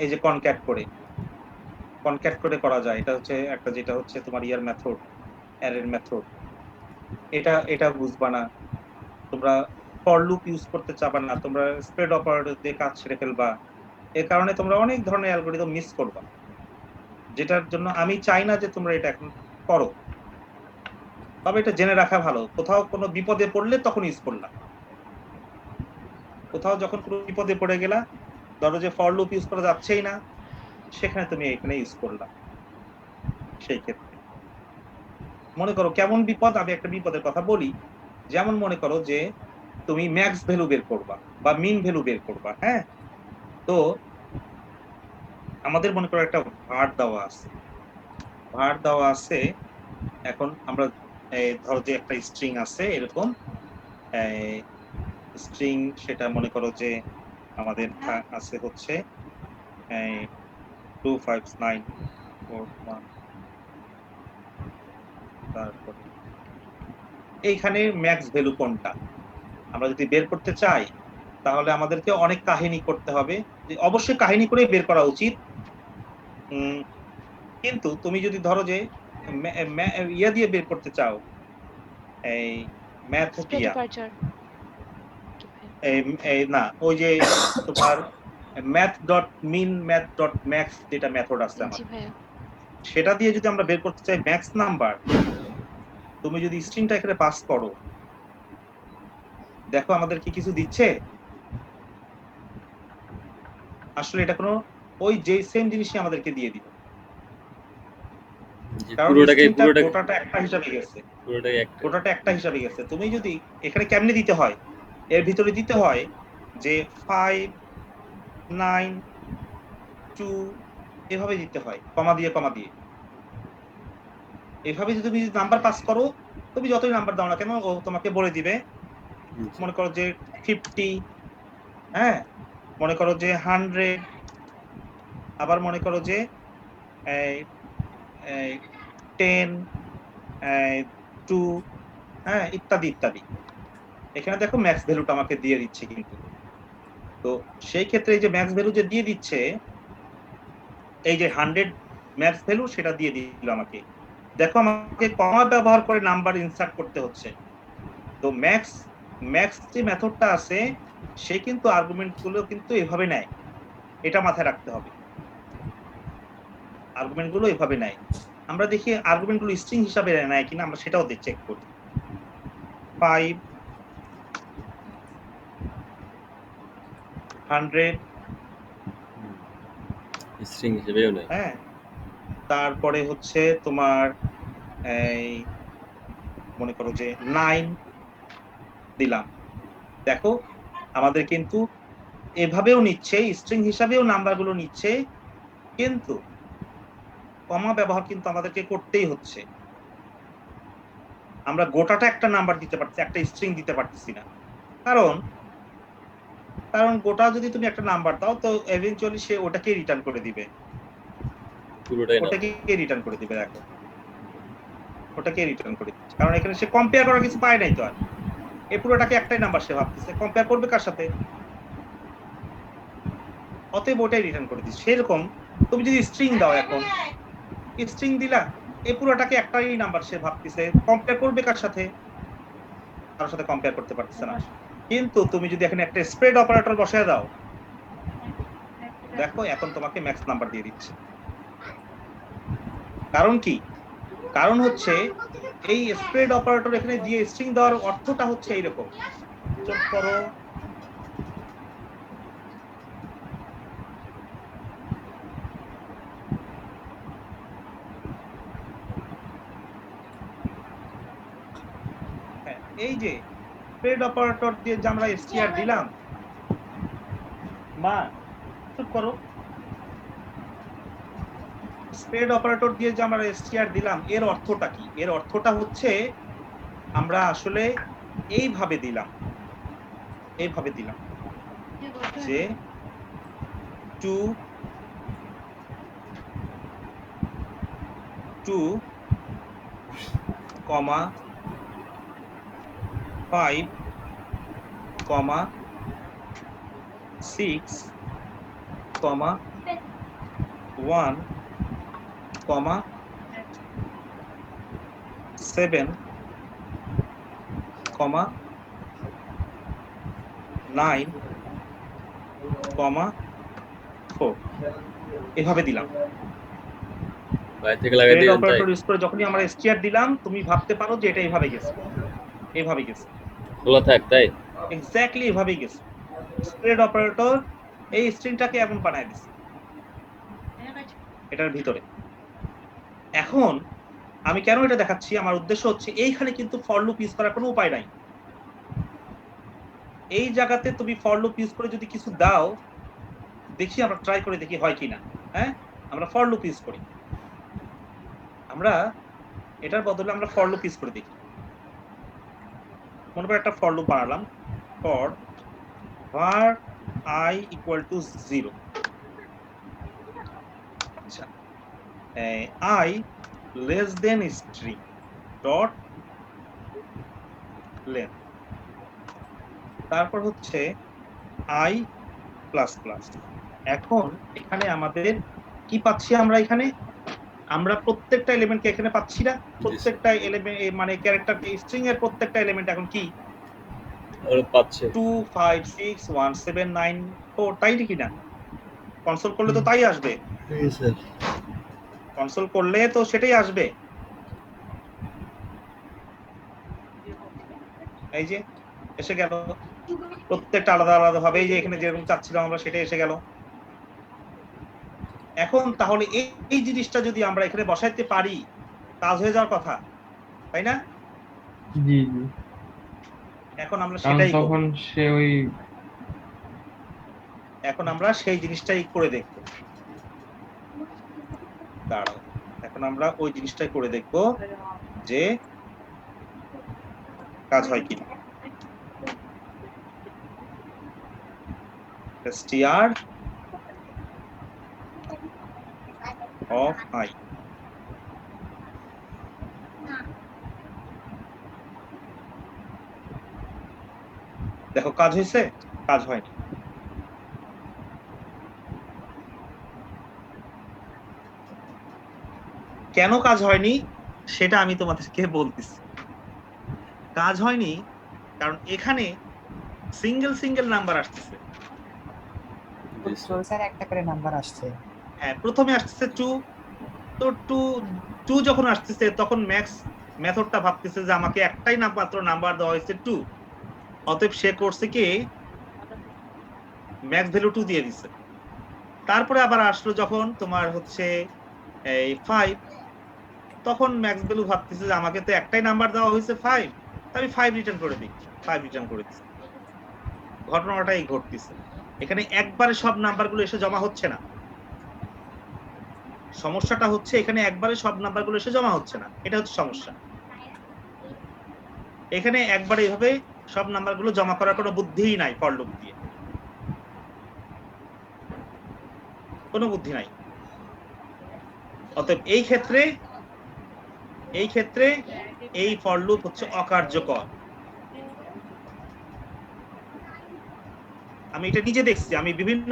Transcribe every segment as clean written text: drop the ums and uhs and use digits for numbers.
এই যে কনক্যাট করে করা যায়। এটা হচ্ছে একটা, যেটা হচ্ছে তোমার ইয়ার মেথড, অ্যারের মেথড। এটা বুঝবা না। তোমরা ফর লুপ ইউজ করতে চাবা না, তোমরা স্প্রেড অপারেটর দিয়ে কাজ ছেড়ে ফেলবা। এর কারণে তোমরা অনেক ধরনের অ্যালগরিদম মিস করবা, যেটার জন্য আমি চাই না যে তোমরা এটা এখন করো। তবে এটা জেনে রাখা ভালো, কোথাও কোনো বিপদে পড়লে তখন ইউজ করলাম। কোথাও যখন কোনো বিপদে পড়ে গেলা, ধরো যে ফর লুপ ইউজ করা যাচ্ছেই না, সেখানে তুমি এখানে ইউজ করলা। সেই ক্ষেত্রে মনে করো কেমন বিপদ, আমি একটা বিপদের কথা বলি। যেমন মনে করো যে তুমি ম্যাক্স ভ্যালু বের করবা বা মিন ভ্যালু বের করবা। হ্যাঁ, তো আমাদের মনে করো একটা ভার দেওয়া আছে। এখন আমরা ধরো যে একটা স্ট্রিং আছে এরকম স্ট্রিং, সেটা মনে করো যে আমাদের আছে হচ্ছে 25941। তারপরে এইখানে ম্যাক্স ভ্যালু কোনটা আমরা যদি বের করতে চাই, তাহলে আমাদেরকে অনেক কাহিনী করতে হবে। অবশ্যই কাহিনী করে বের করা উচিত, কিন্তু তুমি যদি ধরো যে ইয়া দিয়ে বের করতে চাও, এই ম্যাথোপিয়া, না ওই যে তোমার math.min math.max যেটা মেথড আছে আমার, সেটা দিয়ে যদি আমরা বের করতে চাই ম্যাক্স নাম্বার, তুমি যদি স্ট্রিংটা এখানে পাস করো, দেখো আমাদের কি কিছু দিচ্ছে? আসলে এটা কোনো ওই যে সেম জিনিসই আমাদেরকে দিয়ে দিবে, কারণ গোটাটা একটা হিসাবে গেছে। তুমি যদি এখানে কেমনে দিতে হয়, এর ভিতরে দিতে হয় যে 5 9 2 এভাবে দিতে হয়, কমা দিয়ে এভাবে যদি তুমি নাম্বার পাস করো, তুমি যতই নাম্বার দাও না কেন ও তোমাকে বলে দিবে। মনে করো যে 50, হ্যাঁ, মনে করো যে 100, আবার মনে করো যে 10 2, হ্যাঁ, ইত্যাদি ইত্যাদি। এখানে দেখো ম্যাক্স ভ্যালুটা আমাকে দিয়ে দিচ্ছে কিন্তু। তো সেই ক্ষেত্রে এই যে ম্যাক্স ভ্যালু যে দিয়ে দিচ্ছে, এই যে 100 ম্যাক্স ভ্যালু সেটা দিয়ে দিল আমাকে। দেখো আমাকে কমা ব্যবহার করে নাম্বার ইনসার্ট করতে হচ্ছে। তো ম্যাক্স যে মেথডটা আছে, সে কিন্তু আর্গুমেন্ট গুলো কিন্তু এভাবে নেয়, এটা মাথায় রাখতে হবে। আর্গুমেন্ট গুলো এভাবে নেয়। আমরা দেখি আর্গুমেন্ট গুলো স্ট্রিং হিসাবে নেয় কিনা, আমরা সেটাও চেক করি। 5 100 স্ট্রিং হিসেবেও নেয়। হ্যাঁ, তারপরে হচ্ছে তোমার এই মনে করো যে 9 দিলাম। দেখো আমাদের কিন্তু এভাবেও নিচ্ছে, স্ট্রিং হিসাবেও নাম্বারগুলো নিচ্ছে, কিন্তু কমা ব্যবহার কিন্তু আমাদেরকে করতেই হচ্ছে। আমরা গোটাটা একটা নাম্বার দিতে পারছি, একটা স্ট্রিং দিতে পারতেছি না। কারণ গোটা যদি তুমি একটা নাম্বার দাও, তো এভেনচুয়ালি সে ওটাকে রিটার্ন করে দিবে, দেখো ওটাকে রিটার্ন করে দিচ্ছে। কারণ এখানে সে কম্পেয়ার করার কিছু পায় নাই তো, আর এই পুরোটাকে একটাই নাম্বার সে ভাবতেছে, কম্পেয়ার করবে কার সাথে? অতএব ওটাই রিটার্ন করে দিচ্ছে। সেরকম তুমি যদি স্ট্রিং দাও, এখন স্ট্রিং দিলা, এই পুরোটাকে একটাই নাম্বার সে ভাবতেছে, কম্পেয়ার করবে কার সাথে? কারোর সাথে কম্পেয়ার করতে পারতেছে না। কিন্তু তুমি যদি এখানে একটা স্প্রেড অপারেটর বসায় দাও, দেখো এখন তোমাকে ম্যাক্স নাম্বার দিয়ে দিচ্ছে। কারণ কি? কারণ হচ্ছে এই স্প্রেড অপারেটর এখানে দিয়ে স্ট্রিং দেওয়ার অর্থটা হচ্ছে এইরকম, চোখ করো, এই যে স্প্রেড অপারেটর দিয়ে যে আমরা str দিলাম, মা চুপ করো, স্প্রেড অপারেটর দিয়ে যে আমরা str দিলাম, এর অর্থটা কি? এর অর্থটা হচ্ছে আমরা আসলে এইভাবে দিলাম যে 2 5 6 7 1, 7, 9, 4 এভাবে দিলাম। বাইরে থেকে লাগাই স্প্রেড দিলেন তাই অপারেটর ইউজ করে যখনই আমরা str দিলাম তুমি ভাবতে পারো যে এটা এভাবে গেছে, এভাবে গেছে, খোলা থাক তাই এক্স্যাক্টলি এভাবেই গেছে। স্প্রেড অপারেটর এই স্ট্রিংটাকে এমন বানায় দিছে এটার ভিতরে। এখন আমি কেন এটা দেখাচ্ছি, আমার উদ্দেশ্য হচ্ছে এইখানে কিন্তু ফর লুপ ইউজ করার কোনো উপায় নাই। এই জায়গাতে তুমি ফর লুপ ইউজ করে যদি কিছু দাও, দেখি আমরা ট্রাই করে দেখি হয় কিনা। হ্যাঁ, আমরা ফর লুপ ইউজ করি, আমরা এটার বদলে আমরা ফর লুপ ইউজ করে দেখি। মনে করে একটা ফর লুপ বানালাম, for var I equal to 0, আচ্ছা I less than string dot length, তারপর হচ্ছে I প্লাস প্লাস। এখন এখানে আমাদের কি পাচ্ছি আমরা, এখানে আমরা প্রত্যেকটা এলিমেন্টকে এখানে পাচ্ছি না, প্রত্যেকটা এলিমেন্ট মানে ক্যারেক্টার স্ট্রিং এর প্রত্যেকটা এলিমেন্ট এখন কি পাচ্ছে 2 5 6 1 7 9 4, তাই কি না? কনসোল করলে তো তাই আসবে, কনসোল করলে তো সেটাই আসবে। এই যে এসে গেল, প্রত্যেকটা আলাদা আলাদা ভাবে, এই যে এখানে যেরকম চাচ্ছিলাম আমরা সেটাই এসে গেল। এখন তাহলে এই জিনিসটা যদি আমরা এখানে বসাইতে পারি কাজ হয়ে যাওয়ার কথা, তাই না? জি জি, এখন আমরা কারণ সেটাই করব, তখন সে ওই এখন আমরা সেই জিনিসটাই করে দেখব। দাঁড়াও, এখন আমরা ওই জিনিসটাই করে দেখব যে কাজ হয় কিনা। str of I, দেখো কাজ হয়েছে? কাজ হয়নি। কেন কাজ হয়নি সেটা আমি তোমাদেরকে বলতেছি। কাজ হয়নি কারণ এখানে সিঙ্গেল সিঙ্গেল নাম্বার আসতেছে। স্যার একটা করে নাম্বার আসছে। হ্যাঁ, প্রথমে আসতেছে 2, তো 2 যখন আসতেছে তখন ম্যাক্স মেথডটা ভাবতেছে যে আমাকে একটাই মাত্র নাম্বার দেওয়া হয়েছে 2, অতএব সে করছে কি ম্যাক্স ভ্যালু 2 দিয়ে দিছে। তারপরে আবার আসলো যখন তোমার হচ্ছে এই 5, তখন ম্যাক্স ভ্যালু ভাবতেছে যে আমাকে তো একটাই নাম্বার দেওয়া হয়েছে 5, আমি 5 রিটার্ন করে দিই, 5 রিটার্ন করে দিচ্ছি। ঘটনাটাই ঘটতেছে এখানে, একবারে সব নাম্বারগুলো এসে জমা হচ্ছে না। সমস্যাটা হচ্ছে এখানে একবারে সব নাম্বারগুলো এসে জমা হচ্ছে না, এটা হচ্ছে সমস্যা। এখানে একবারে এইভাবে সব নাম্বারগুলো জমা করার কোনো বুদ্ধিই নাই, ফর লুপ দিয়ে কোনো বুদ্ধি নাই। অতএব এই ক্ষেত্রে এই ফর লুপ হচ্ছে অকার্যকর। আমি এটা নিজে দেখছি, আমি বিভিন্ন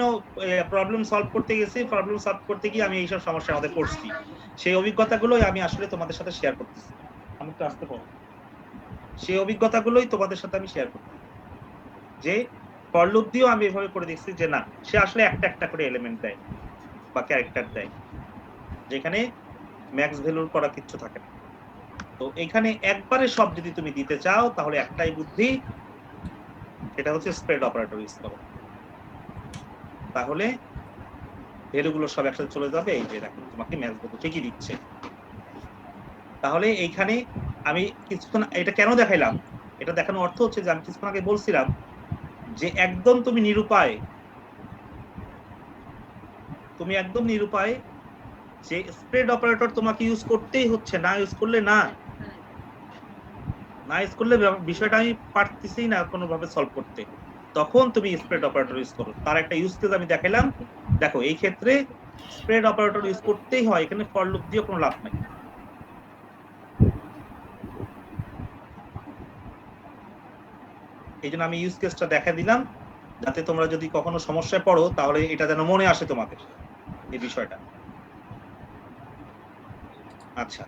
প্রবলেম সলভ করতে গেছি, প্রবলেম সলভ করতে গিয়ে আমি এইসব সমস্যার মধ্যে পড়ছি, সেই অভিজ্ঞতাগুলোই আমি আসলে তোমাদের সাথে শেয়ার করতেছি। আমি তো আসতে পারবো, সেই অভিজ্ঞতাগুলোই তোমাদের সাথে আমি শেয়ার করতেছি যে ফর লুপ দিয়েও আমি এভাবে করে দেখছি যে না, সে আসলে একটা একটা করে এলিমেন্ট দেয় বা ক্যারেক্টার দেয়, যেখানে ম্যাক্স ভ্যালুর করা কিছু থাকে না। তো এখানে একবারে সব যদি তুমি দিতে চাও তাহলে একটাই বুদ্ধি, সেটা হচ্ছে স্প্রেড অপারেটর ইউজ করো, তাহলে ভ্যালুগুলো সব একসাথে চলে যাবে। এই যে দেখো তোমাকে ম্যাক্স ভ্যালু ঠিকই দিচ্ছে। তাহলে এইখানে আমি কিছুক্ষণ এটা কেন দেখাইলাম, এটা দেখানোর অর্থ হচ্ছে যে আমি কিছুক্ষণ আগে বলছিলাম যে একদম তুমি নিরুপায় যে স্প্রেড অপারেটর তোমাকে ইউজ করতেই হচ্ছে, না ইউজ করলে বিষয়টা আমি পারতেছি না কোনোভাবে সলভ করতে, তখন তুমি স্প্রেড অপারেটর ইউজ করো। তার একটা ইউজ কেস আমি দেখাইলাম। দেখো এই ক্ষেত্রে স্প্রেড অপারেটর ইউজ করতেই হয়, এখানে ফর লুপ দিয়ে কোনো লাভ নাই। এই জন্য আমি ইউজ কেসটা দেখা দিলাম, যাতে তোমরা যদি কখনো সমস্যায় পড়ো তাহলে এটা যেন মনে আসে তোমাদের এই বিষয়টা। আচ্ছা,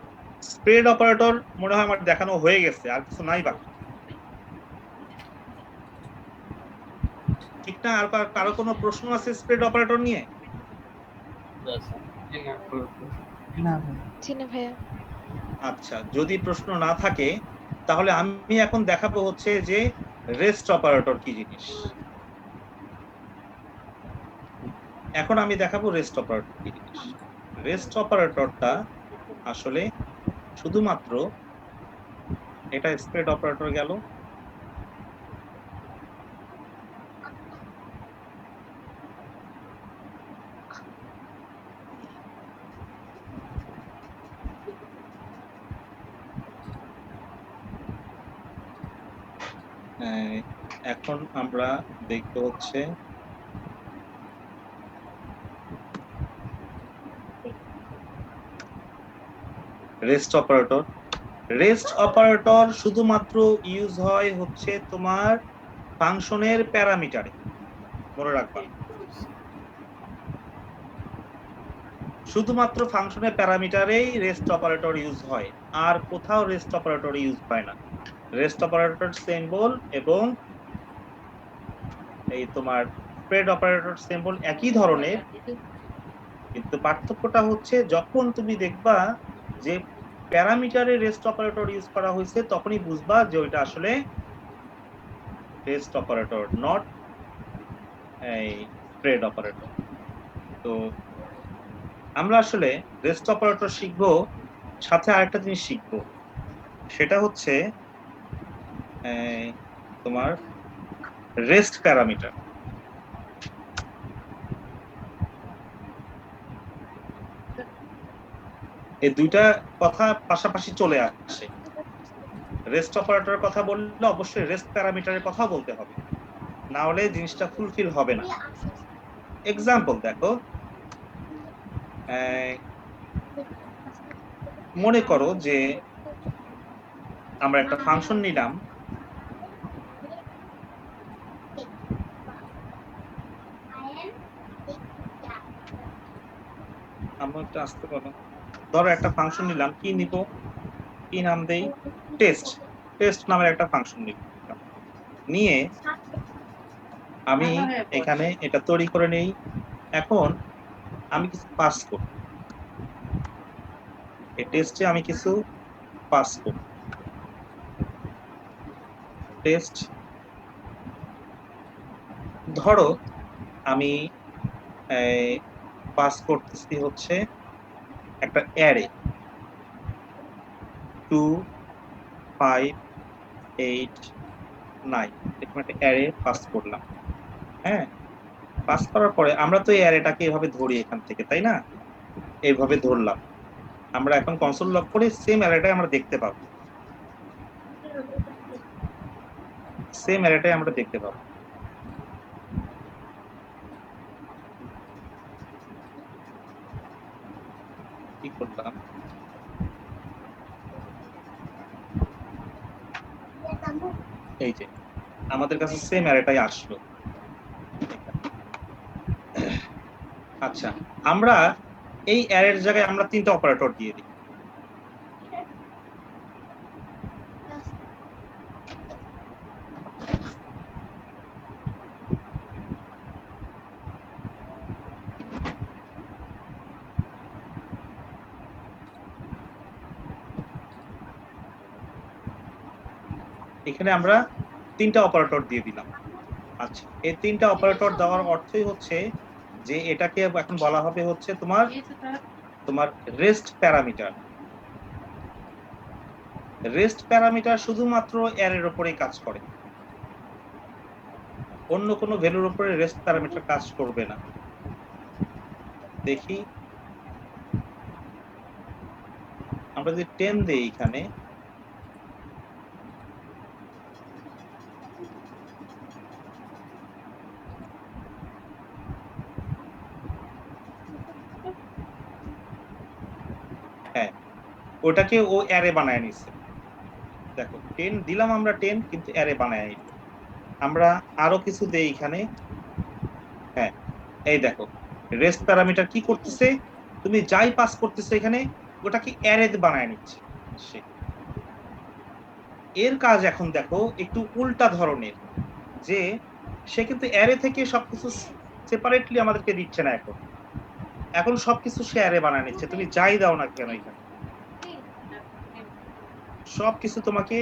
স্প্রেড অপারেটর মনে হয় আমার দেখানো হয়ে গেছে, আর কিছু নাই বাকি, ঠিক না? আর কারো কোনো প্রশ্ন আছে স্প্রেড অপারেটর নিয়ে? জি না ভাইয়া। আচ্ছা, যদি প্রশ্ন না থাকে তাহলে আমি এখন দেখাবো হচ্ছে যে রেস্ট অপারেটর কি জিনিস। এখন আমি দেখাবো রেস্ট অপারেটর কি জিনিস। রেস্ট অপারেটরটা আসলে শুধুমাত্র, এটা স্প্রেড অপারেটর গেল, এখন আমরা দেখব হচ্ছে রেস্ট অপারেটর। রেস্ট অপারেটর শুধুমাত্র ইউজ হয় হচ্ছে তোমার ফাংশনের প্যারামিটারে, মনে রাখবা, শুধুমাত্র ফাংশনের প্যারামিটারেই রেস্ট অপারেটর ইউজ হয়, আর কোথাও রেস্ট অপারেটর ইউজ হয় না। রেস্ট অপারেটর সিম্বল এবং এই তোমার স্প্রেড অপারেটর সিম্বল একই ধরনের, কিন্তু পার্থক্যটা হচ্ছে যখন তুমি দেখবা যে প্যারামিটারে রেস্ট অপারেটর ইউজ করা হয়েছে তখনই বুঝবা যে ওইটা আসলে রেস্ট অপারেটর, নট এই স্প্রেড অপারেটর। তো আমরা আসলে রেস্ট অপারেটর শিখবো, সাথে আরেকটা জিনিস শিখবো, সেটা হচ্ছে তোমার রেস্ট প্যারামিটার। এই দুইটা কথা পাশাপাশি চলে আসে। রেস্ট অপারেটরের কথা বললে অবশ্যই রেস্ট প্যারামিটারের কথা বলতে হবে, না হলে জিনিসটা ফুলফিল হবে না। এক্সাম্পল দেখো, মনে করো যে আমরা একটা ফাংশন নিলাম, আমরা একটু আসতে পারো, ধরো একটা ফাংশন নিলাম, কি নিব, কি নাম দেই, টেস্ট। টেস্ট নামের একটা ফাংশন নিয়ে আমি এখানে এটা তৈরি করে নেই। এখন আমি কিছু পাস করব, এই টেস্টে আমি কিছু পাস করব, টেস্ট। ধরো আমি পাস করতেছি হচ্ছে একটা অ্যারে 2 5 8 9, এরকম একটা অ্যারে পাস করলাম। হ্যাঁ, পাস করার পরে আমরা তো এই অ্যারেটাকে এভাবে ধরি এখান থেকে, তাই না? এইভাবে ধরলাম। আমরা এখন কনসোল লক করে সেম অ্যারেটাই আমরা দেখতে পাবো, সেম অ্যারেটাই আমরা দেখতে পাবো। কি করলাম, এই যে আমাদের কাছে সেম অ্যারেটাই আসলো। আচ্ছা, আমরা এই অ্যারের জায়গায় আমরা তিনটা অপারেটর দিয়ে দিই। এখানে আমরা তিনটা অপারেটর দিয়ে দিলাম। আচ্ছা, এই তিনটা অপারেটর দেওয়ার অর্থই হচ্ছে যে এটাকে এখন বলা হবে হচ্ছে তোমার রেস্ট প্যারামিটার। রেস্ট প্যারামিটার শুধুমাত্র অ্যারের উপরেই কাজ করে, অন্য কোনো ভ্যালুর উপরে রেস্ট প্যারামিটার কাজ করবে না। দেখি, আমরা যদি 10 দেই এখানে, হ্যাঁ, ওটাকে ও অ্যারে বানায় নিছে। দেখো 10 দিলাম আমরা 10, কিন্তু অ্যারে বানায় নিল। আমরা আরো কিছু দেই এখানে, হ্যাঁ, এই দেখো রেস্ট প্যারামিটার কি করতেছে, তুমি যাই পাস করতেছো এখানে ওটাকে অ্যারে বানায় নিচ্ছে সে। এর কাজ এখন দেখো একটু উল্টা ধরনের, যে সে কিন্তু অ্যারে থেকে সবকিছু সেপারেটলি আমাদেরকে দিচ্ছে না, এখন সবকিছু সে অ্যারে বানায় নিচ্ছে। তুমি যাই দাও না কেন এখানে সবকিছু তোমাকে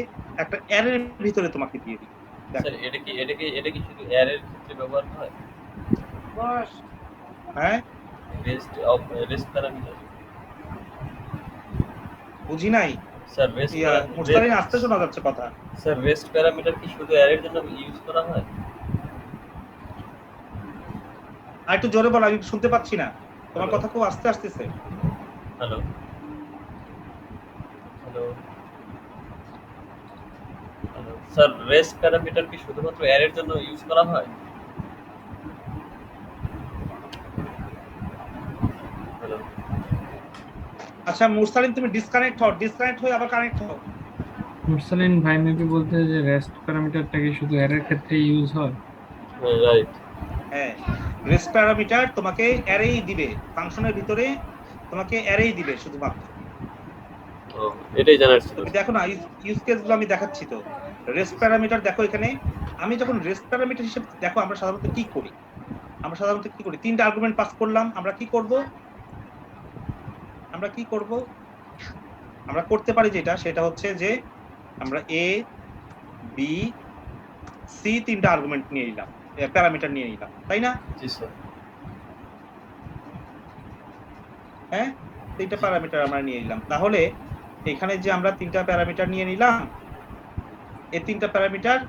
একটা অ্যারের ভিতরে তোমাকে দিয়ে দিবে। স্যার এটা কি শুধু অ্যারের ক্ষেত্রে ব্যবহার হয়? হ্যাঁ, রেস্ট প্যারামিটার। বুঝি নাই। স্যার মুস্তারিন আসতে শোনা যাচ্ছে কথা। স্যার রেস্ট প্যারামিটার কি শুধু অ্যারের জন্য ইউজ করা হয়? আর একটু জোরে বলো, আমি শুনতে পাচ্ছি না, তোমার কথা খুব আস্তে আসতেছে। Hello hello hello sir rest parameter কি শুধুমাত্র অ্যারের জন্য ইউজ করা হয়? হ্যালো আচ্ছা মুস্তারিন, তুমি ডিসকানেক্ট হয়ে আবার কানেক্ট হও। মুরসালিন ভাই মেবি বলতে যে রেস্ট প্যারামিটারটা কি শুধু এর ক্ষেত্রে ইউজ হয়? হ্যাঁ রাইট। হ্যাঁ, রেস্ট প্যারামিটার তোমাকে অ্যারেই দিবে, ফাংশনের ভিতরে তোমাকে অ্যারেই দিবে শুধুমাত্র। ও এটাই জানার ছিল। তুমি দেখো না ইউজ কেসগুলো আমি দেখাচ্ছি তো। রেস্ট প্যারামিটার দেখো এখানে, আমি যখন রেস্ট প্যারামিটার হিসেবে দেখো আমরা সাধারণত কি করি, তিনটা আর্গুমেন্ট পাস করলাম। আমরা কি করব, আমরা করতে পারি যেটা, সেটা হচ্ছে যে আমরা এ বি সি তিনটা আর্গুমেন্ট নিয়ে নিলাম, প্যারামিটার নিয়ে নিলাম, তাই না? জি স্যার। হ্যাঁ, তিনটা প্যারামিটার আমরা নিয়ে নিলাম। তাহলে এখানে যে আমরা তিনটা প্যারামিটার নিয়ে নিলাম, এই তিনটা প্যারামিটার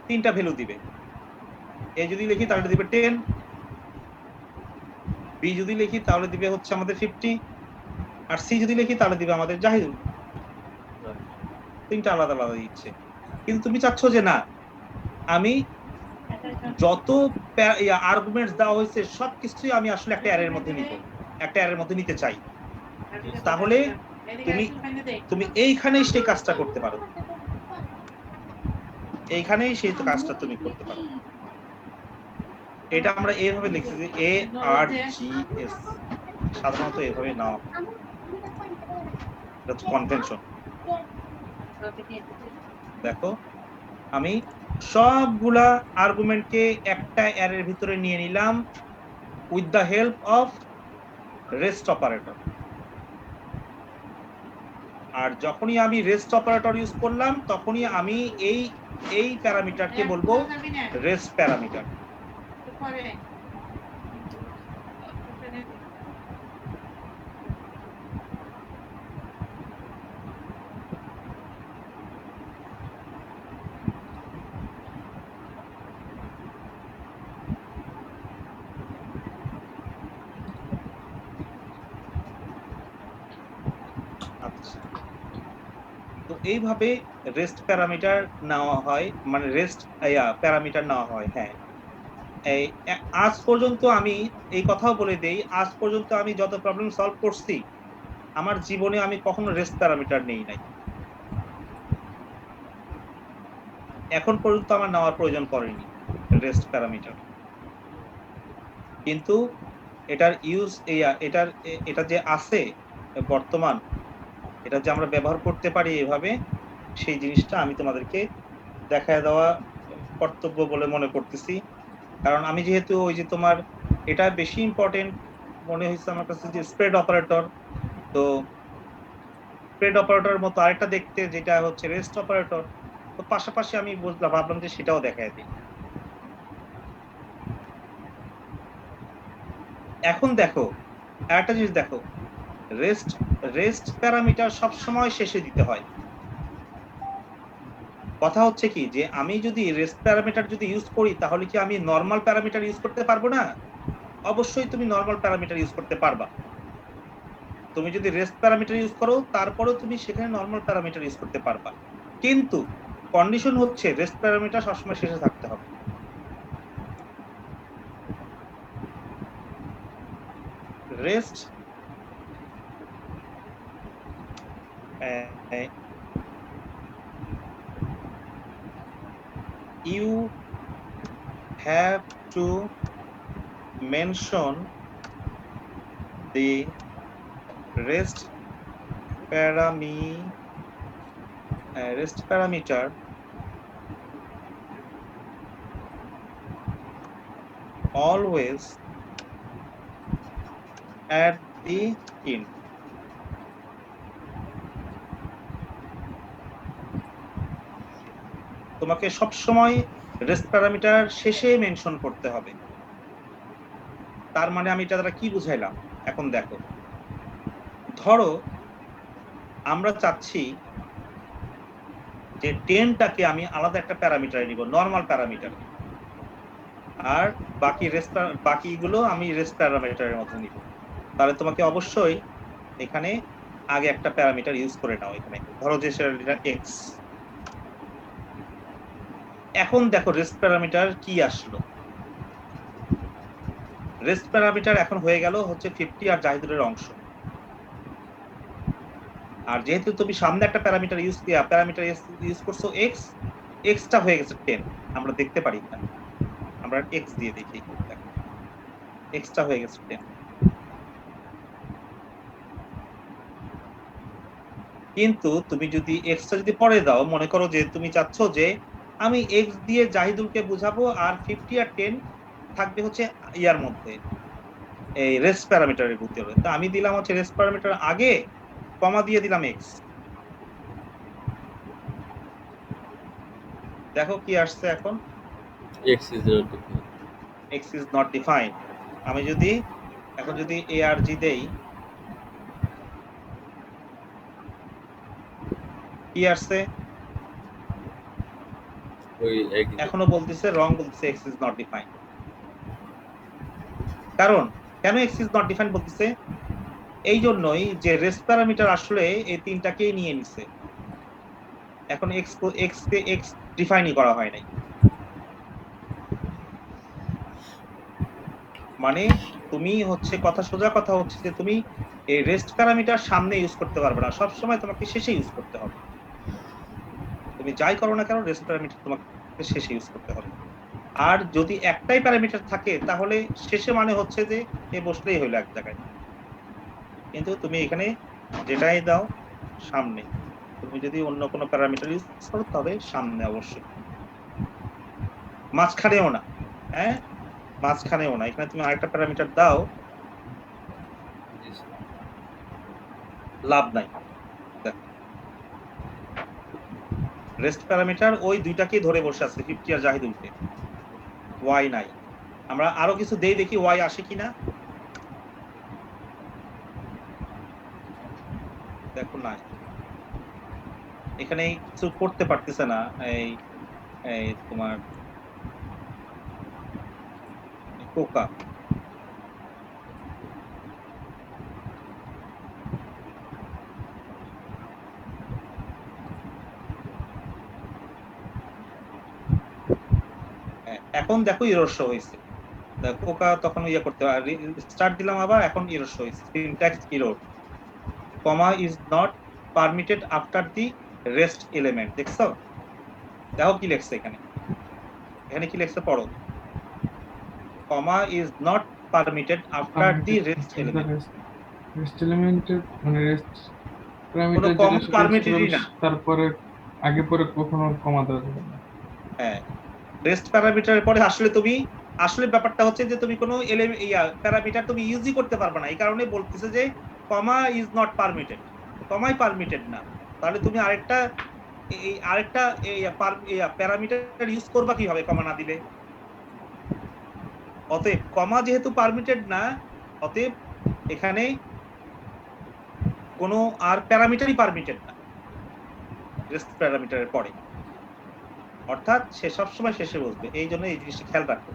তিনটা ভ্যালু দিবে। এ যদি লিখি তাহলে দিবে 10, বি যদি লিখি তাহলে দিবে হচ্ছে আমাদের 50, আর সি যদি লিখি তাহলে দিবে আমাদের জাহিদুল। তিনটা আলাদা আলাদা দিচ্ছে। কিন্তু তুমি চাচ্ছ যে না, আমি যত আর্গুমেন্টস দেওয়া হয়েছে সবকিছুই আমি আসলে একটা অ্যারের মধ্যে নিব, একটা অ্যারের মধ্যে নিতে চাই। তাহলে তুমি এইখানেই সেই কাজটা করতে পারো, এইখানেই সেই কাজটা তুমি করতে পারো। এটা আমরা এইভাবে লিখছি যে এ আর জি এস, সাধারণত এইভাবে নাও, এটা হচ্ছে কনভেনশন। দেখো আমি সবগুলা আর্গুমেন্টকে একটা অ্যারের ভিতরে নিয়ে নিলাম with the help of rest operator. আর যখনই আমি রেস্ট অপারেটর ইউজ করলাম তখনই আমি এই প্যারামিটারকে বলবো রেস্ট প্যারামিটার। তো এইভাবে রেস্ট প্যারামিটার নেওয়া হয়, মানে রেস্ট প্যারামিটার নেওয়া হয়। হ্যাঁ, এই আজ পর্যন্ত আমি এই কথাও বলে দেই, আজ পর্যন্ত আমি যত প্রবলেম সলভ করছি আমার জীবনে আমি কখনো রেস্ট প্যারামিটার নেই নাই, এখন পর্যন্ত আমার নেওয়ার প্রয়োজন পড়েনি রেস্ট প্যারামিটার। কিন্তু এটার ইউজ এটা যে আছে বর্তমান, এটা যে আমরা ব্যবহার করতে পারি এভাবে, সেই জিনিসটা আমি তোমাদেরকে দেখায় দেওয়া কর্তব্য বলে মনে করতেছি। কারণ আমি যেহেতু ওই যে তোমার এটা বেশি ইম্পর্টেন্ট মনে হয়েছে আমার কাছে, যে স্প্রেড অপারেটর, তো স্প্রেড অপারেটর মতো আরেকটা দেখতে যেটা হচ্ছে রেস্ট অপারেটর, তো পাশাপাশি আমি ভাবলাম যে সেটাও দেখায় দিই। এখন দেখো আরেকটা জিনিস দেখো, রেস্ট প্যারামিটার সবসময় শেষে দিতে হয়। কথা হচ্ছে কি, যে আমি যদি রেস্ট প্যারামিটার যদি ইউজ করি তাহলে কি আমি নরমাল প্যারামিটার ইউজ করতে পারবো না? অবশ্যই তুমি নরমাল প্যারামিটার ইউজ করতে পারবা। তুমি যদি রেস্ট প্যারামিটার ইউজ করো তারপরেও তুমি সেখানে নরমাল প্যারামিটার ইউজ করতে পারবা, কিন্তু কন্ডিশন হচ্ছে রেস্ট প্যারামিটার সবসময় শেষে থাকতে হবে। Rest you have to mention the rest parameter always at the end. তোমাকে সবসময় রেস্ট প্যারামিটার শেষে মেনশন করতে হবে। তার মানে আমি এটা দ্বারা কি বুঝাইলাম এখন দেখো, ধরো আমরা চাচ্ছি যে 10টাকে আমি আলাদা একটা প্যারামিটারে নিব, নরমাল প্যারামিটার, আর বাকিগুলো আমি রেস্ট প্যারামিটারের মধ্যে নিব। তাহলে তোমাকে অবশ্যই এখানে আগে একটা প্যারামিটার ইউজ করে নাও। এখানে ধরো যে সেটা এক্স। এখন দেখো রেস্ট প্যারামিটার কি আসলো। রেস্ট প্যারামিটার এখন হয়ে গেল হচ্ছে 50 আর জাহিদুলের অংশ। আর যেহেতু তুমি সামনে একটা প্যারামিটার ইউজ করছো এক্স, এক্সটা হয়ে গেছে 10। আমরা দেখতে পারি না, আমরা এক্স দিয়ে দেখি, এক্সটা হয়ে গেছে 10। কিন্তু তুমি যদি এক্সটা যদি পরে দাও, মনে করো যে তুমি চাচ্ছ যে আমি এক্স দিয়ে জাহিদুলকে বুঝাবো আর 50 আর 10 থাকবে হচ্ছে ইয়ার মধ্যে, এই রেস্ট প্যারামিটারের ভিতরে। তো আমি দিলাম হচ্ছে রেস্ট প্যারামিটার আগে কমা দিয়ে দিলাম এক্স। দেখো কি আসছে এখন, x is not defined। আমি যদি এখন যদি arg দেই, কি আসছে? এখনো বলতেছে রং, বলতেছে x is not defined। কারণ কেন x is not defined বলতেছে? এই জন্যই যে রেস্ট প্যারামিটার আসলে এই তিনটাকেই নিয়ে নিছে। এখন x কে x ডিফাইনই করা হয় নাই। মানে তুমি হচ্ছে সোজা কথা হচ্ছে যে তুমি এই রেস্ট প্যারামিটার সামনে ইউজ করতে পারবে না, সব সময় তোমাকে শেষে ইউজ করতে হবে। তুমি যাই করো না কেন রেস্ট প্যারামিটার তোমাকে শেষে ইউজ করতে হবে। আর যদি একটাই প্যারামিটার থাকে তাহলে শেষে মানে হচ্ছে যে এ বসলেই হইলো এক জায়গায়। কিন্তু তুমি এখানে যেটাই দাও সামনে, তুমি যদি অন্য কোনো প্যারামিটার ইউজ করো তবে সামনে অবশ্যই, মাঝখানেও না। হ্যাঁ, মাঝখানেও না। এখানে তুমি আরেকটা প্যারামিটার দাও, লাভ নাই। রেস্ট প্যারামিটার ওই দুইটাকেই ধরে বসে আছে, 50 আর জাহিদুলকে, ওয়াই নাই। আমরা আরো কিছু দেই, দেখি ওয়াই আসে কিনা। দেখো নাই, এখানে কিছু করতে পারতেছে না। এই তোমার কোকা, এখন দেখো এরর শো হয়েছে। কোকা তখন ইয়ে করতে স্টার্ট দিলাম আবার, এখন এরর শো হয়েছে, syntax error, comma is not permitted after the rest element. দেখছো? দেখো কি লেখছে এখানে, এখানে কি লেখছে পড়ো, comma is not permitted after the rest element. Rest এলিমেন্টের মানে রেস্ট কোনো প্যারামিটার কমা পারমিটেডই না, তারপরে আগে পরে কখনো কমা দেওয়া যাবে না। হ্যাঁ, রেস্ট প্যারামিটারের পরে আসলে ব্যাপারটা হচ্ছে যে তুমি কোনো প্যারামিটার তুমি ইউজই করতে পারবে না। এই কারণে বলতেছে যে কমা ইজ নট পারমিটেড, কমাই পারমিটেড না। তাহলে তুমি আরেকটা প্যারামিটার ইউজ করবা কিভাবে কমা না দিলে? অতএব কমা যেহেতু পারমিটেড না, অতএব এখানে কোনো আর প্যারামিটারই পারমিটেড না রেস্ট প্যারামিটারের পরে। অর্থাৎ সে সবসময় শেষে বসবে। এই জন্য এই জিনিসটা খেয়াল রাখো,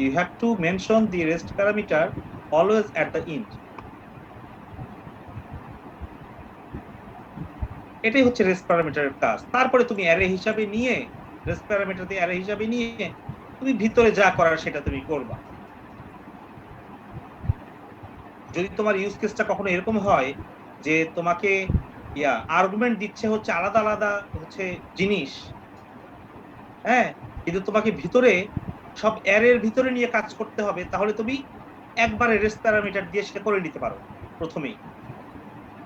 you have to mention the rest parameter always at the end. এটাই হচ্ছে রেস্ট প্যারামিটারের কাজ। তারপরে তুমি অ্যারে হিসাবে নিয়ে, রেস্ট প্যারামিটার দিয়ে অ্যারে হিসাবে নিয়ে তুমি ভিতরে যা করার সেটা তুমি করবা। যদি তোমার ইউজ কেসটা কখনো এরকম হয় যে তোমাকে আর্গুমেন্ট দিচ্ছে হচ্ছে আলাদা আলাদা হচ্ছে জিনিস, হ্যাঁ, কিন্তু তোমাকে ভিতরে সব অ্যারের ভিতরে নিয়ে কাজ করতে হবে, তাহলে তুমি একবারে রেস্ট প্যারামিটার দিয়ে সেটা করে নিতে পারো প্রথমেই।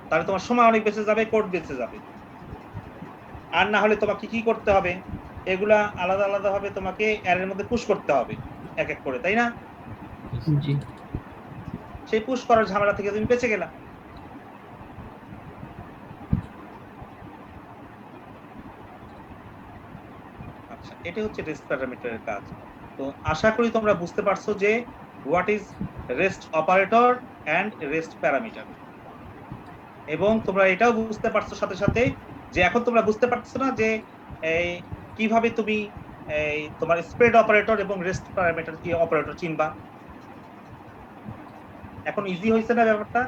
তাহলে তোমার সময় অনেক বেঁচে যাবে, কোড বেঁচে যাবে। আর না হলে তোমাকে কি করতে হবে, এগুলা আলাদা আলাদা ভাবে তোমাকে অ্যারের মধ্যে পুশ করতে হবে এক এক করে, তাই না? জি। সেই পুশ করার ঝামেলা থেকে তুমি বেঁচে গেলা। আচ্ছা, এটা হচ্ছে রেস্ট প্যারামিটারের কাজ। তো আশা করি তোমরা বুঝতে পারছো যে what is rest operator and rest parameter, এবং তোমরা এটাও বুঝতে পারছো সাথে সাথে যে এখন তোমরা বুঝতে পারছো না যে কিভাবে তুমি তোমার স্প্রেড অপারেটর এবং রেস্ট প্যারামিটার কি অপারেটর চিনবা। এখন ইজি হয়েছে না ব্যাপারটা?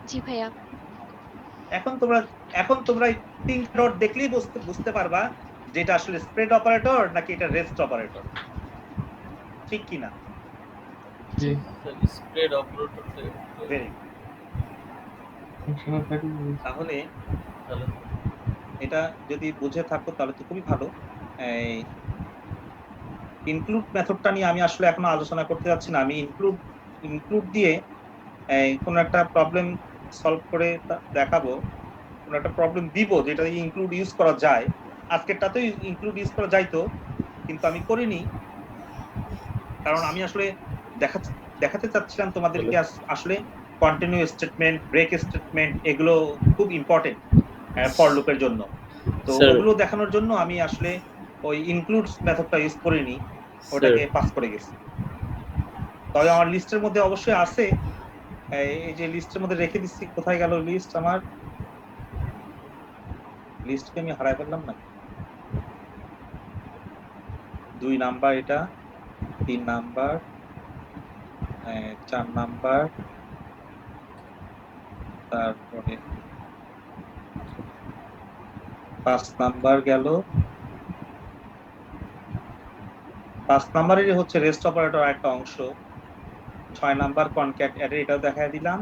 জি ভাইয়া। এখন তোমরা তিনটা ডট দেখলেই বুঝতে পারবা যে এটা আসলে স্প্রেড অপারেটর নাকি এটা রেস্ট অপারেটর, ঠিক কি না? জি। স্যার স্প্রেড অপারেটরটা ভেরি সমস্যা থাকলে বলছি। তাহলে তাহলে এটা যদি বুঝে থাকো তাহলে তো খুবই ভালো। ইনক্লুড মেথডটা নিয়ে আমি আসলে এখনো আলোচনা করতে যাচ্ছি না। আমি ইনক্লুড দিয়ে কোনো একটা প্রবলেম সলভ করে দেখাবো, কোনো একটা প্রবলেম দিব যেটা ইনক্লুড ইউজ করা যায়। আজকেরটাতে ইনক্লুড ইউজ করা যাইতো, কিন্তু আমি করিনি, কারণ আমি আসলে দেখাতে চাচ্ছিলাম তোমাদেরকে আসলে কন্টিনিউ স্টেটমেন্ট, ব্রেক স্টেটমেন্ট এগুলো খুব ইম্পর্টেন্ট ফর লুপের জন্য। তো স্যার ওগুলো দেখানোর জন্য আমি আসলে ওই ইনক্লুড মেথডটা ইউজ করিনি, স্যার ওটাকে পাস করে গেছি। তবে আমার লিস্টের মধ্যে অবশ্যই আছে, এই যে লিস্টের মধ্যে রেখে দিচ্ছি। কোথায় গেল লিস্ট আমার? লিস্টকে আমি হারাই ফেললাম না। 2 নাম্বার, এটা 3 নাম্বার, 4 নাম্বার, তারপরে 5 নাম্বার গেল। 5 নাম্বারেরই হচ্ছে রেস্ট অপারেটর একটা অংশ। 6 নাম্বার কনক্যাট অ্যারে, এটাও দেখাই দিলাম।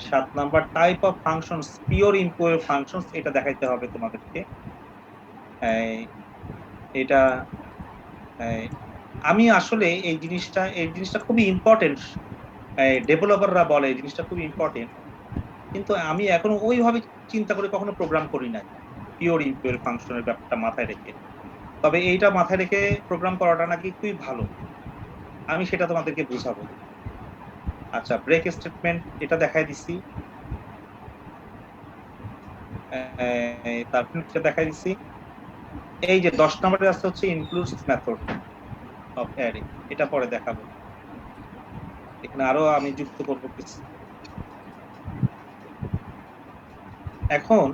7 number type of functions, pure impure functions, এটা দেখাইতে হবে তোমাদেরকে। এটা আমি আসলে এই জিনিসটা খুবই ইম্পর্টেন্ট। ডেভেলপাররা বলে এই জিনিসটা খুব ইম্পর্টেন্ট, কিন্তু আমি এখনো ওইভাবে চিন্তা করে কখনো প্রোগ্রাম করি নাই পিওর ইম্পিওর ফাংশনের ব্যাপারটা মাথায় রেখে। তবে এইটা মাথায় রেখে প্রোগ্রাম করাটা নাকি খুবই ভালো, আমি সেটা তোমাদেরকে বুঝাবো। আচ্ছা, ব্রেক স্টেটমেন্ট এটা দেখাই দিচ্ছি, তারপর দেখাই দিচ্ছি। এই যে 10 নম্বরে আছে হচ্ছে ইনক্লুডস মেথড অফ অ্যারে, এটা পরে দেখাবো। এখানে আরো আমি যুক্ত করব কিছু। এখন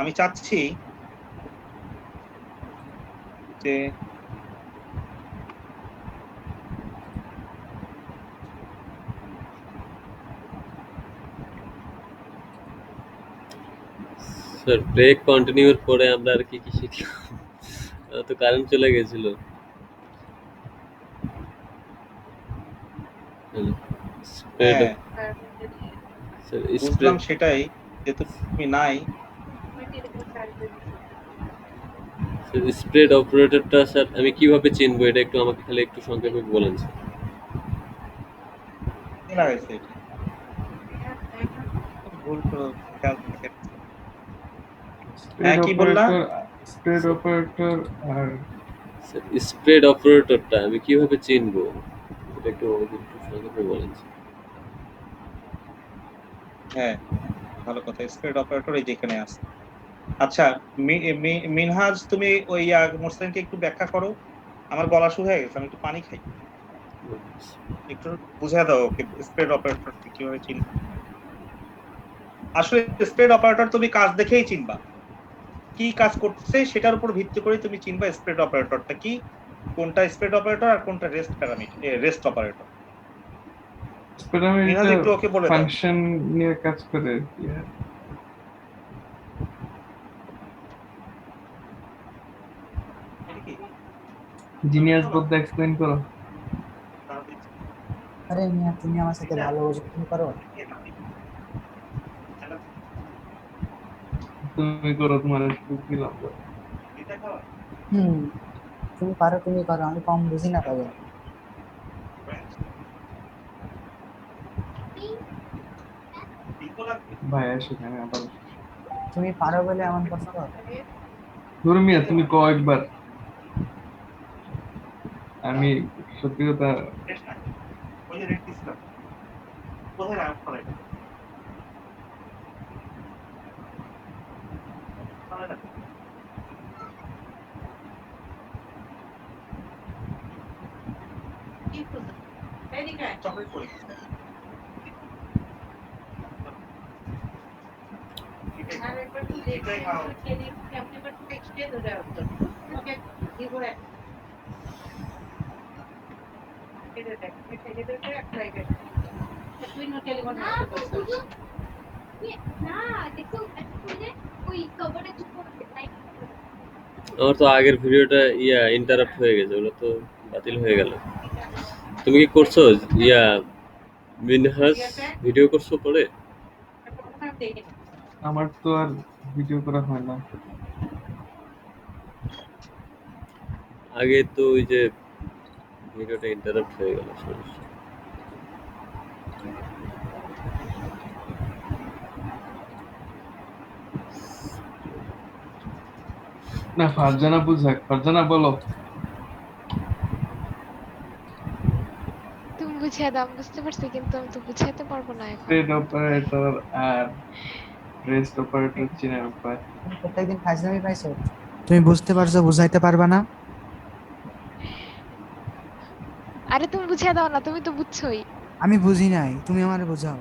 আমি চাচ্ছি যে স্যার ব্রেক কন্টিনিউর পরে আমরা আর কি কি শিখলাম? তো কারেন্ট চলে গেছিল। স্প্রেড হ্যাঁ স্যার বুঝলাম সেটাই, যেহেতু তুমি নাই। স্প্রেড অপারেটরটা স্যার আমি কিভাবে চিনবো, এটা একটু আমাকে খালি একটু সংক্ষেপে বলেন স্যার। কি লাগাইছে এটা? ভুল করে খেয়াল থাকে। স্প্রেড কি বললা? অপারেটর আর স্যার স্প্রেড অপারেটরটা আমি কিভাবে চিনবো, এটা একটু আমাকে একটু সংক্ষেপে বলেন স্যার। হ্যাঁ, ভালো কথা, স্প্রেড অপারেটর এই যেখানে আছে। আচ্ছা মিনহাজ, তুমি ওই মোরসেনকে একটু ব্যাখ্যা করো। আমার গলা শুকিয়ে গেছে, আমি একটু পানি খাই। একটু বুঝিয়ে দাও ওকে স্প্রেড অপারেটর কিভাবে চিনবে। আসলে স্প্রেড অপারেটর তুমি কাজ দেখেই চিনবা, কি কাজ করছে সেটার উপর ভিত্তি করে তুমি চিনবা স্প্রেড অপারেটরটা কি, কোনটা স্প্রেড অপারেটর আর কোনটা রেস্ট রেস্ট অপারেটর। মিনহাজ একটু ওকে বলে দাও। ফাংশন নিয়ে কাজ করে আর কি। জিনিয়াস বলতে এক্সপ্লেইন করো। আরে মিয়া, তুমি আমার সাথে ভালো বোঝো, তুমি পারো। তুমি করো, তোমার সুযোগ দিলাম। তুমি পারো, তুমি করো, আমি কম বুঝি না তবে। ভাই সেখানে আবার তুমি পারো বলে এমন করছো। ধর্মিয়া তুমি কয়েকবার আমি সত্যি কথা ওই যে রেড ডিসকাস কোথায় রাখ করে চকলেট করে এটাই খাও আমার তো আগের ভিডিওটা ইন্টারাপ্ট হয়ে গেছে, ওগুলো তো বাতিল হয়ে গেল। তুমি কি করছো মিনহাজ ভিডিও করছো পরে? আমার তো আর ভিডিও করা হয় না। আগে তো ওই যে ভিডিওটা ইন্টারাপ্ট হয়ে গেল, সমস্যা। না ফারজানা বুঝাক, ফারজানা বলো। তুমি বুঝিয়ে দাও, আমি বুঝতে পারছি কিন্তু আমি তো বুঝাইতে পারবো না এখন। স্প্রেড অপারেটর আর রেস্ট অপারেটর চেনার উপায়। তুমি প্রত্যেকদিন ফাজলামি পাইছো, তুমি বুঝতে পারছো বুঝাইতে পারবা না। আরে তুমি বুঝিয়ে দাও না, তুমি তো বুঝছোই। আমি বুঝি নাই, তুমি আমারে বোঝাও।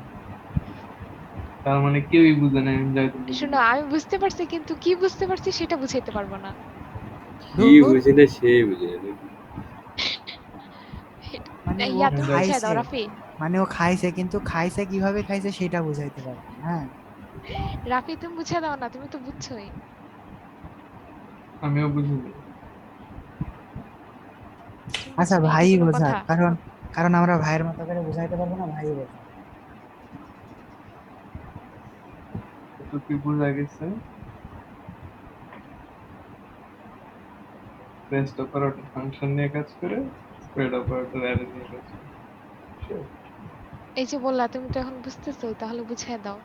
তার মানে কেউই বুঝে নাই, আমি যাই তো বুঝি শোনো, আমি বুঝতে পারছি কিন্তু কি বুঝতে পারছি সেটা বুঝাইতে পারবো না। কি বুঝি না সেই বুঝি না। মানে ও তুমি বুঝিয়ে দাও খাইছে, রাফি। মানে ও খাইছে কিন্তু খাইছে কিভাবে খাইছে সেটা বুঝাইতে পারবে না। হ্যাঁ রাফি তুমি বুঝিয়ে দাও না, তুমি তো বুঝছোই। আমিও বুঝি না। তুমি আচ্ছা বুঝছো না, ভাই এটা কোনো বোঝাক, কথা? কারণ কারণ আমরা ভাইয়ের মতো করে বুঝাইতে পারবো না, ভাই বোঝাক। তুই বুঝা গেছে রেস্ট অপারেটর ফাংশন নিয়ে কাজ করে, স্প্রেড অপারেটর অ্যারে নিয়ে কাজ করে। Sure. এই যে বললা তুমি তো এখন বুঝতেছোই, তাহলে বুঝিয়ে দাও।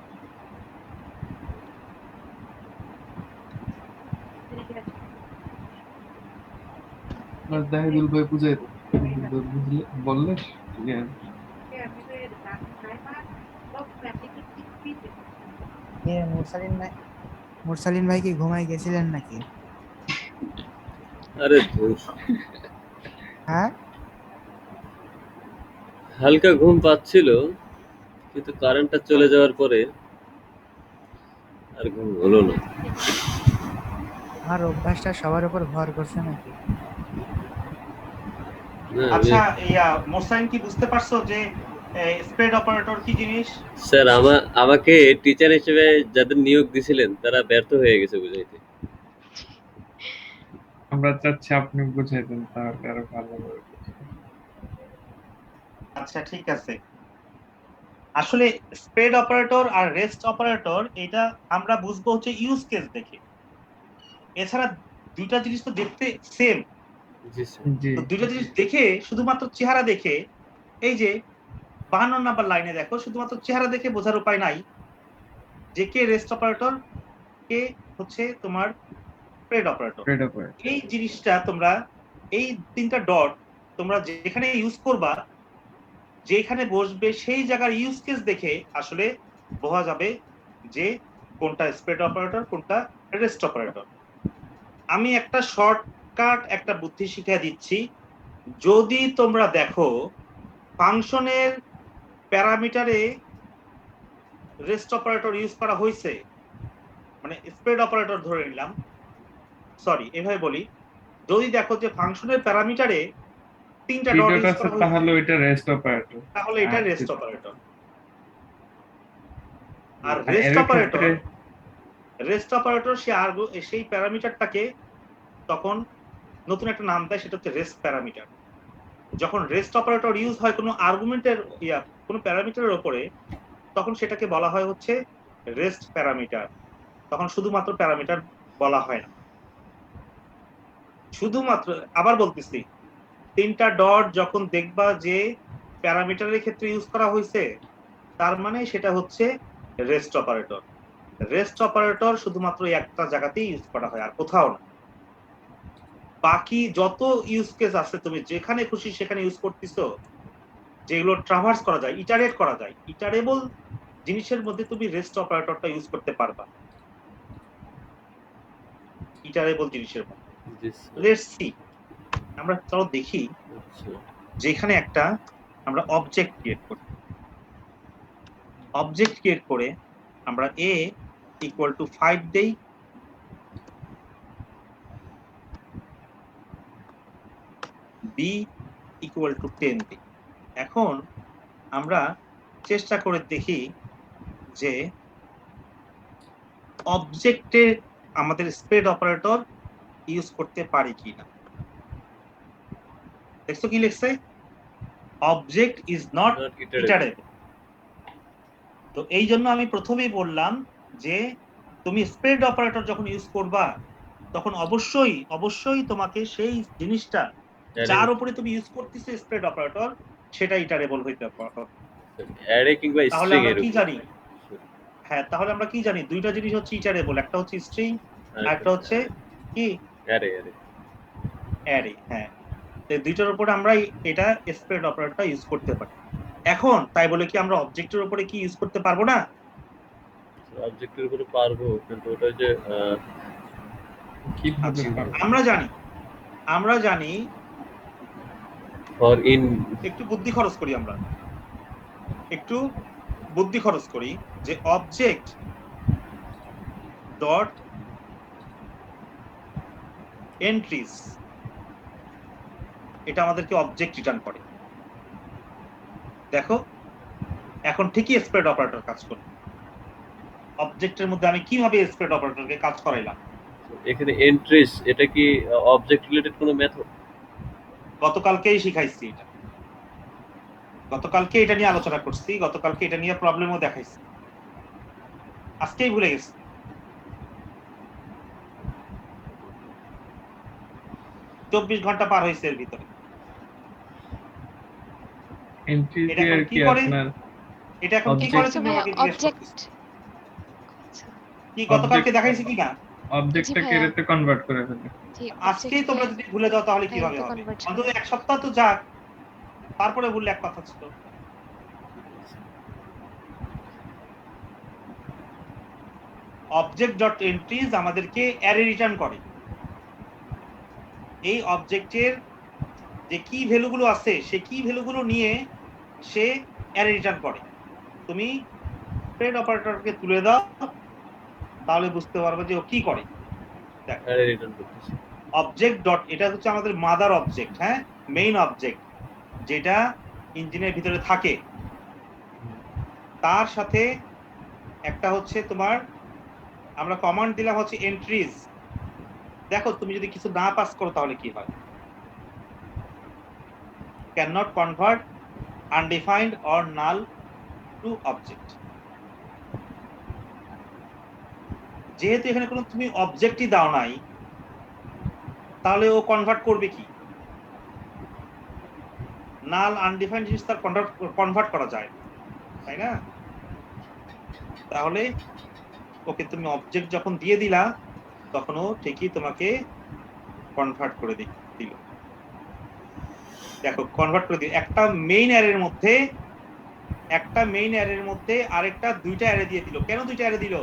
আর জাহিদুল ভাই বুঝাই দেব, বুঝলে বললে জ্ঞান। মুরসালিন ভাই কি ঘুমাই গেছিলেন নাকি? আরে ধুর, হ্যাঁ হালকা ঘুম পাচ্ছিল, কিন্তু কারেন্টটা চলে যাওয়ার পরে আর ঘুম হলো না। আমার অভ্যাসটা সবার উপর ভর করছে নাকি? না, আচ্ছা মোসাইন কি বুঝতে পারছো যে স্প্রেড অপারেটর কি জিনিস? স্যার আমাকে টিচার হিসেবে যাদের নিয়োগ দিছিলেন তারা ব্যর্থ হয়ে গেছে বুঝাইতে। আমরা চাচ্ছি আপনি বুঝাই দেন, তাহলে আরো ভালো হবে। আচ্ছা ঠিক আছে। আসলে স্প্রেড অপারেটর আর রেস্ট অপারেটর এটা আমরা বুঝবো হচ্ছে ইউজ কেস দেখে। এছাড়া দুইটা জিনিস তো দেখতে সেম। জি স্যার। জি তো দুইটা জিনিস দেখে শুধুমাত্র চেহারা দেখে, এই যে 52 নাম্বার লাইনে দেখো, শুধুমাত্র চেহারা দেখে বোঝার উপায় নাই যে কে রেস্ট অপারেটর, কে হচ্ছে তোমার স্প্রেড অপারেটর। Spread operator. এই জিনিসটা তোমরা এই তিনটা ডট তোমরা যেখানে ইউজ করবা, যেখানে বসবে সেই জায়গার ইউজ কেস দেখে আসলে বোঝা যাবে যে কোনটা স্প্রেড অপারেটর কোনটা রেস্ট অপারেটর। আমি একটা শর্টকাট একটা বুদ্ধি শিখিয়ে দিচ্ছি। যদি তোমরা দেখো ফাংশনের প্যারামিটারে রেস্ট অপারেটর ইউজ করা হয়েছে, মানে স্প্রেড অপারেটর ধরে নিলাম, সরি এভাবে বলি, যদি দেখো যে ফাংশনের প্যারামিটারে তিনটা ডট ডট ইউজ আছে, করা হয়েছে, তাহলে ওইটা রেস্ট অপারেটর। তাহলে এটা রেস্ট অপারেটর। আর আর রেস্ট এর অপারেটর, ক্ষেত্রে রেস্ট অপারেটর সেই প্যারামিটারটাকে তখন নতুন একটা নাম দেয়, সেটা হচ্ছে রেস্ট প্যারামিটার। যখন রেস্ট অপারেটর ইউজ হয় কোনো আর্গুমেন্টের কোনো প্যারামিটারের উপরে, তখন সেটাকে বলা হয় হচ্ছে রেস্ট প্যারামিটার। তখন শুধুমাত্র প্যারামিটার বলা হয় না, শুধুমাত্র, আবার বলতেছি, তিনটা ডট যখন দেখবা যে প্যারামিটারের ক্ষেত্রে ইউজ করা হয়েছে, তার মানে সেটা হচ্ছে রেস্ট অপারেটর। রেস্ট অপারেটর শুধুমাত্র একটা জায়গাতেই ইউজ করা হয়, আর কোথাও না। বাকি যত ইউজ কেস আছে তুমি যেখানে খুশি সেখানে ইউজ করতেছো, যেগুলো ট্রাভার্স করা যায়, ইটারেট করা যায়, ইটারেবল জিনিসের মধ্যে তুমি রেস্ট অপারেটরটা ইউজ করতে পারবা, ইটারেবল জিনিসের মধ্যে। জি স্যার। লেটস সি, আমরা চলো দেখি আচ্ছা যেখানে একটা আমরা অবজেক্ট ক্রিয়েট করি। অবজেক্ট ক্রিয়েট করে আমরা a ইকুয়াল টু 5 দেই, b ইকুয়াল টু 10 দিই। এখন আমরা চেষ্টা করে দেখি যে অবজেক্টে আমাদের স্প্রেড অপারেটর ইউজ করতে পারি কিনা। দেখছো কি লিখছে? Object is not not iterable. Iterable. তো এই জন্য আমি প্রথমেই বললাম যে তুমি স্প্রেড অপারেটর যখন ইউজ করবা তখন অবশ্যই অবশ্যই তোমাকে সেই জিনিসটা যার উপরে তুমি ইউজ করতেছো স্প্রেড অপারেটর সেটা ইটারেবল হইতে হবে। অ্যারে কিংবা তাহলে স্ট্রিং আমরা এর কি উপর। জানি? হ্যাঁ, তাহলে আমরা কি জানি? দুইটা জিনিস হচ্ছে ইটারেবল, একটা হচ্ছে স্ট্রিং আর একটা হচ্ছে কি অ্যারে অ্যারে। অ্যারে। হ্যাঁ, এই দুইটার উপরে আমরা এটা স্প্রেড অপারেটরটা ইউজ করতে পারি। এখন তাই বলে কি আমরা অবজেক্টের উপরে কি ইউজ করতে পারবো না? অবজেক্টের উপরে পারবো, কিন্তু ওটা যে কিভাবে আচ্ছা, পারবো? আমরা জানি ফর ইন একটু বুদ্ধি খরচ করি, আমরা একটু বুদ্ধি খরচ করি যে অবজেক্ট ডট এন্ট্রিজ এটা আমাদেরকে অবজেক্ট রিটার্ন করে। দেখো এখন ঠিকই স্প্রেড অপারেটর কাজ করে। অবজেক্টের মধ্যে আমি কিভাবে স্প্রেড অপারেটরকে কাজ করাইলাম? এখানে এন্ট্রিস, এটা কি অবজেক্ট রিলেটেড কোনো মেথড? গতকালকেই শিখাইছি এটা, গতকালকে এটা নিয়ে আলোচনা করছি, গতকালকে এটা নিয়ে প্রবলেমও দেখাইছি, আজকেই ভুলে গেছি। চব্বিশ ঘন্টা পার হয়েছে এর ভিতরে। এন্ট্রি এটা দিয়ে এখন আর কি কি করে? আপনার এটা এখন কি করে Object- তুমি আমাকে জিজ্ঞেস অবজেক্ট করতেছো? কি গতকালকে দেখাইছি কি না? অবজেক্টটাকে ভাইয়া। এটাতে কনভার্ট করে ফেলে। জি, আজকেই object তোমরা কে- যদি ভুলে যাও তাহলে হ্যাঁ, কিভাবে এতে হবে? convert অন্তত করে। এক সপ্তাহ তো যাক, তারপরে বললে এক কথা ছিল। অবজেক্ট ডট এন্ট্রিজ আমাদেরকে অ্যারে রিটার্ন করে। এই অবজেক্টের যে কি ভ্যালুগুলো আছে সেই কি ভ্যালুগুলো নিয়ে সে অ্যারে রিটার্ন করে। তুমি স্প্রেড অপারেটরকে তুলে দাও তাহলে বুঝতে পারবে যে ও কি করে। অ্যারে রিটার্ন করতেছে। অবজেক্ট ডট, এটা হচ্ছে আমাদের মাদার অবজেক্ট, হ্যাঁ, মেইন অবজেক্ট যেটা ইঞ্জিনের ভিতরে থাকে। তার সাথে একটা হচ্ছে তোমার আমরা কমান্ড দিলাম হচ্ছে এন্ট্রিজ। দেখো তুমি যদি কিছু না পাস করো তাহলে কি হয়? Can not convert undefined or null to object. যেহেতু এখানে কোনো তুমি অবজেক্টই দাও নাই তাহলে ও কনভার্ট করবে কি? নাল আনডিফাইন্ড জিনিস তার কনভার্ট করা যায়, তাই না? তাহলে ওকে তুমি অবজেক্ট যখন দিয়ে দিলা তখন ও ঠিকই তোমাকে কনভার্ট করে দিল। দেখো কনভার্ট করে দিল। একটা মেইন অ্যারের মধ্যে আরেকটা দুইটা অ্যারে দিয়ে দিল। কেন দুইটা অ্যারে দিল?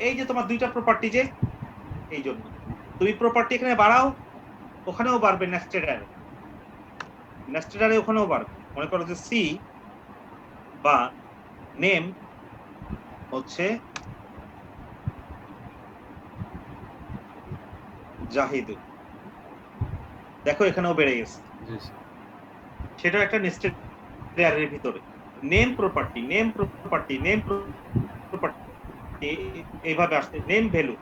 এই যে তোমার দুইটা প্রপার্টি, যে এই জন্য তুমি প্রপার্টি এখানে বাড়াও ওখানেও বাড়বে, নেস্টেড অ্যারে ওখানেও বাড়বে। মনে করো যে সি বা নেম হচ্ছে জাহিদুল, দেখো এখানেও বেড়ে গেছে, জি স্যার। সেটা একটা নেস্টেড অ্যারের ভিতরে। নেম প্রপার্টি এইভাবে আসছে, নেম ভ্যালু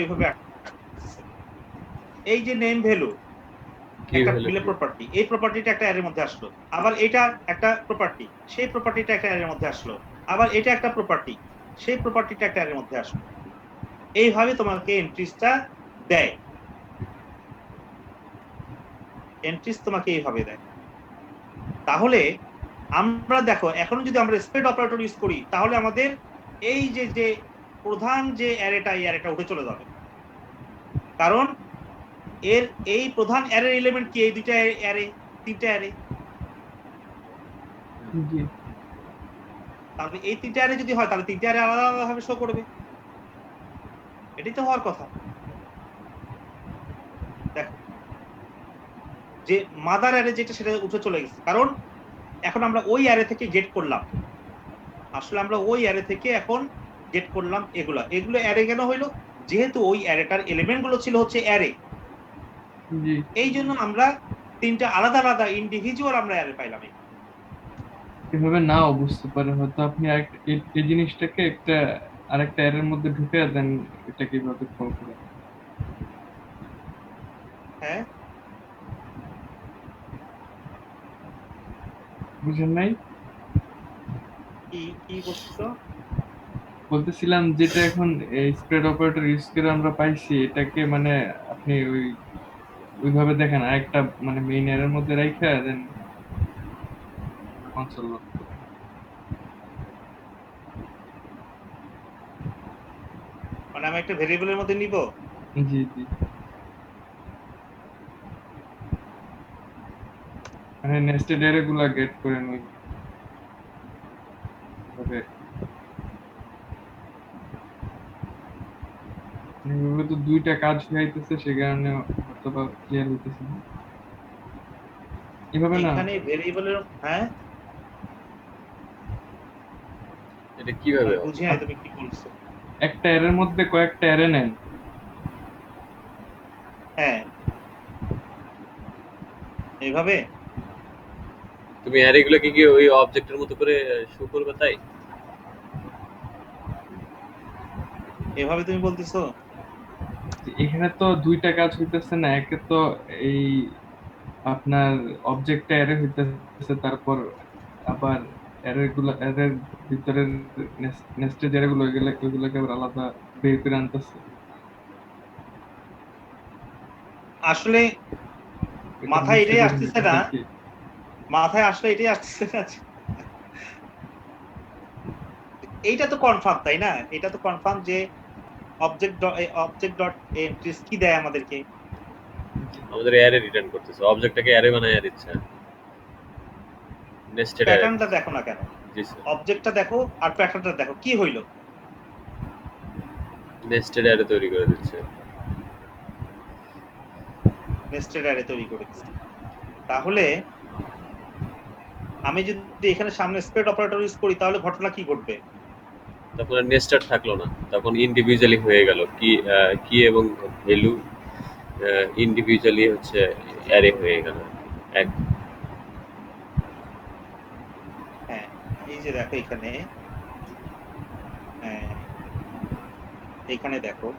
এইভাবে আসছে। এই যে নেম ভ্যালু কি একটা ভ্যালু? মিলে প্রপার্টি, এই প্রপার্টিটা একটা অ্যারের মধ্যে আসলো, আবার এটা একটা প্রপার্টি, সেই প্রপার্টিটা একটা অ্যারের মধ্যে আসলো, আবার এটা একটা প্রপার্টি, সেই প্রপার্টিটা একটা অ্যারের মধ্যে আসলো। এইভাবে তোমাকে এন্ট্রিজটা দেয়, এন্ট্রিজ তোমাকে এইভাবে দেয়। তাহলে আমরা দেখো এখন যদি আমরা স্প্রেড অপারেটর ইউজ করি তাহলে আমাদের এই যে প্রধান যে অ্যারেটা এই অ্যারেটা উঠে চলে যাবে, কারণ এর এই প্রধান অ্যারের এলিমেন্ট কি? এই দুইটা অ্যারে, তিনটা অ্যারে। জি তাহলে এই তিনটা অ্যারে যদি হয় তাহলে তিনটা অ্যারে আলাদা আলাদা ভাবে শো করবে, এটাই তো হওয়ার কথা। দেখো যে মাদার অ্যারে যেটা সেটা উঠে চলে গেছে, কারণ এখন আমরা ওই অ্যারে থেকে গেট করলাম, আসলে আমরা ওই অ্যারে থেকে এখন গেট করলাম এগুলো অ্যারে কেন হইলো? যেহেতু ওই অ্যারেটার এলিমেন্ট গুলো ছিল হচ্ছে অ্যারে, জি এই জন্য আমরা তিনটা আলাদা আলাদা ইন্ডিভিজুয়াল আমরা অ্যারে পাইলাম। এভাবে নাও বুঝতে পারে, হয়তো আপনি এই জিনিসটাকে আরেকটা এর মধ্যে ঢুকে দেন, এটা কিভাবে কল করে। হ্যাঁ, বুঝেন নাই? কি বলছো? বলতেছিলাম যেটা এখন স্প্রেড অপারেটর ইউজ করে আমরা পাইছি, এটাকে মানে আপনি ওইভাবে দেখেন আরেকটা মানে মেইন এর মধ্যে রাইখা দেন কনসোল লক করেন। মানে আমি একটা ভেরিয়েবলের মধ্যে নিব। জি জি, মানে নেস্টেড অ্যারে গুলা গেট করেন ওইভাবে। এইভাবে তো দুইটা কাজ হইতেছে, সে কারণে হয়তো বা ক্লিয়ার হইতেছে না। এভাবে না, এখানে ভেরিয়েবলের, হ্যাঁ এটা কিভাবে হবে? বুঝি নাই তুমি কি বলছো। একটা অ্যারের মধ্যে কয়েকটা অ্যারে নেন, হ্যাঁ এইভাবে তুমি অ্যারেগুলোকে কি ওই অবজেক্টের মতো করে শো করবে তাই? এভাবে তুমি বলতেছো? এখানে তো দুইটা কাজ হইতেছে না, একে তো এই আপনার অবজেক্টটা অ্যারে হইতেছে, তারপর আবার অ্যারের ভিতরের নেস্টেড অ্যারে গুলো ওইগুলোকে আবার আলাদা বের করে আনতেছে। আসলে এটা মাথায় বুঝতে এটাই পারেন আসতেছে এটা না, কি? মাথায় আসলে এটাই আসতেছে না। এইটা তো কনফার্ম তাই না? এটা তো কনফার্ম যে অবজেক্ট ডট এন্ট্রিস কি দেয় আমাদেরকে? আমাদের অ্যারে রিটার্ন করতেছে, অবজেক্টটাকে অ্যারে বানায় দিচ্ছে, নেস্টেড অ্যারে। প্যাটার্নটা দেখো না কেন? জি স্যার, অবজেক্টটা দেখো আর প্যাটার্নটা দেখো, কি হইলো? নেস্টেড অ্যারে তৈরি করে দিচ্ছে। নেস্টেড অ্যারে তৈরি করে দিচ্ছে। তাহলে আমি যদি এখানে সামনে স্প্রেড অপারেটর ইউজ করি তাহলে ঘটনা কি ঘটবে? তখন আর নেস্টেড থাকলো না, তখন ইন্ডিভিজুয়ালি হয়ে গেল, কি এবং ভ্যালু ইন্ডিভিজুয়ালি হচ্ছে অ্যারে হয়ে গেল এক। হ্যাঁ এই যে দেখো এখানে, হ্যাঁ এখানে দেখো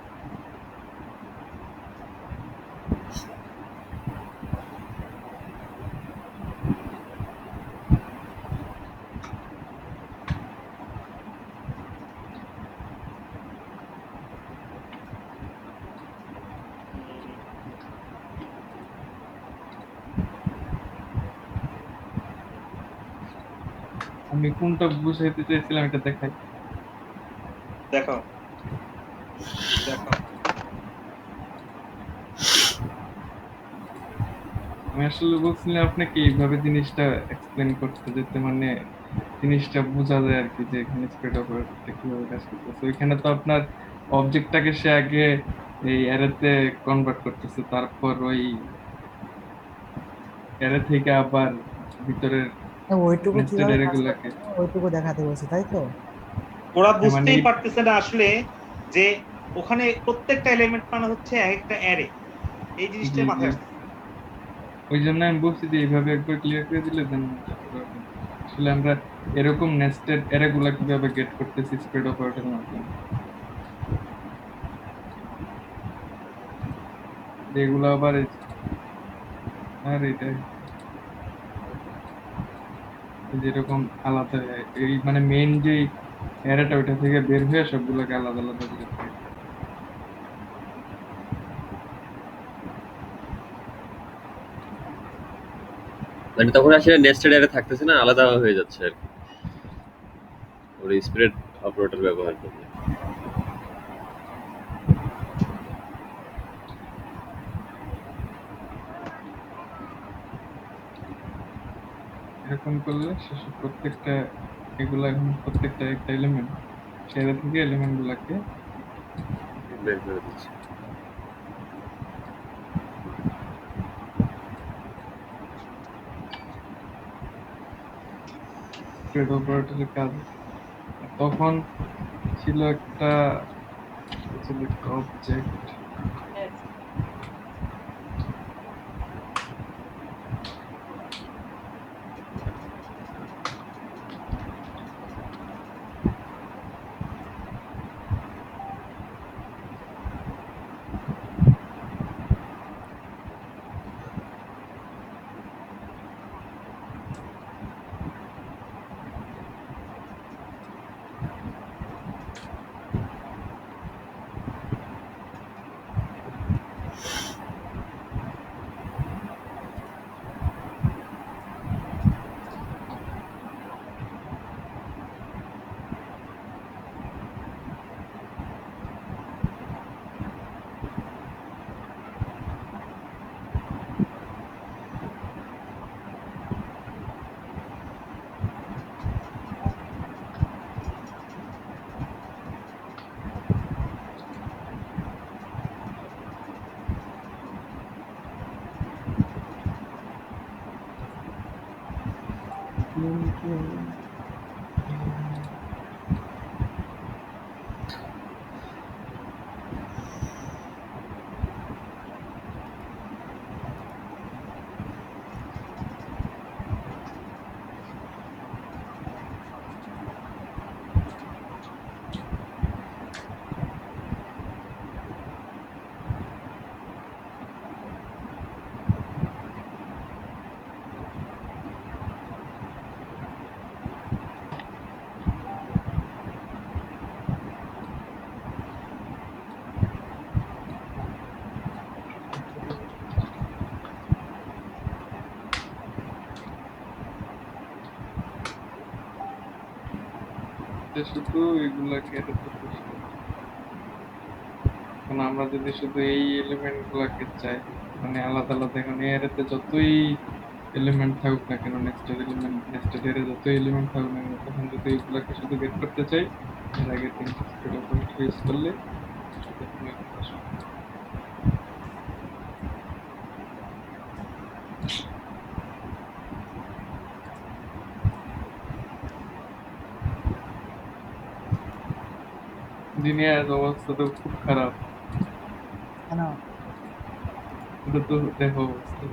আমি কোনটা বুঝাইতে চাইছিলাম এটা দেখাই। দেখো দেখো আমি আসলে বলছিলাম আপনাকে এইভাবে জিনিসটা এক্সপ্লেন করতে, যেতে মানে জিনিসটা বোঝা যায় আর কি, যে এখানে স্প্রেড অপারেটরটা কিভাবে কাজ করতেছে। ওইখানে তো আপনার অবজেক্টটাকে সে আগে এই অ্যারেতে কনভার্ট করতেছে, তারপর ওই অ্যারে থেকে আবার ভিতরের ওইটুকু নেস্টেড কিভাবে অ্যারে কাজ গুলাকে করতে হয় ওইটুকু দেখাতে বলছে, তাই তো? ওরা মানে বুঝতেই পারতেছে না আসলে যে ওখানে প্রত্যেকটা এলিমেন্ট মানে হচ্ছে একটা অ্যারে, এই জি জিনিসটা জি, মাথায় আসছে। ওই জন্য আমি বলছি যে এইভাবে একবার ক্লিয়ার করে দিলে দেন আসলে আমরা এরকম নেস্টেড অ্যারে গুলা কিভাবে গেট করতেছি স্প্রেড অপারেটরের মাধ্যমে, এগুলো আবার আর এটা যেরকম আলাদা এই মানে মেইন যে অ্যারেটা ওইটা থেকে বের হয়ে সবগুলোকে আলাদা আলাদা করে দেয়। মানে তখন আসলে নেস্টেড অ্যারে থাকতেছে না, আলাদা হয়ে যাচ্ছে আর কি ওর স্প্রেড অপারেটর ব্যবহার করলে। এরকম করলে শেষে প্রত্যেকটা এগুলা এখন প্রত্যেকটা একটা এলিমেন্ট, সেটা থেকে এলিমেন্ট গুলাকে বের করে দিচ্ছে। স্প্রেড অপারেটরের কাজ। আর তখন ছিল একটা অবজেক্ট, শুধু এগুলাকে এখন আমরা যদি শুধু এই এলিমেন্ট গুলাকে চাই, মানে আলাদা আলাদা, এখন এতে যতই এলিমেন্ট থাকুক না কেন, নেক্সটেড এর যতই এলিমেন্ট থাকুক না কেন, তখন যদি এগুলাকে শুধু বের করতে চাই, এর আগে তিনটা স্প্রেড অপারেটর ইউজ করলে তখন এগুলো আসবে। দুনিয়ার অবস্থা তো খুব খারাপ, কেন? এটা তো দেখো অবস্থা।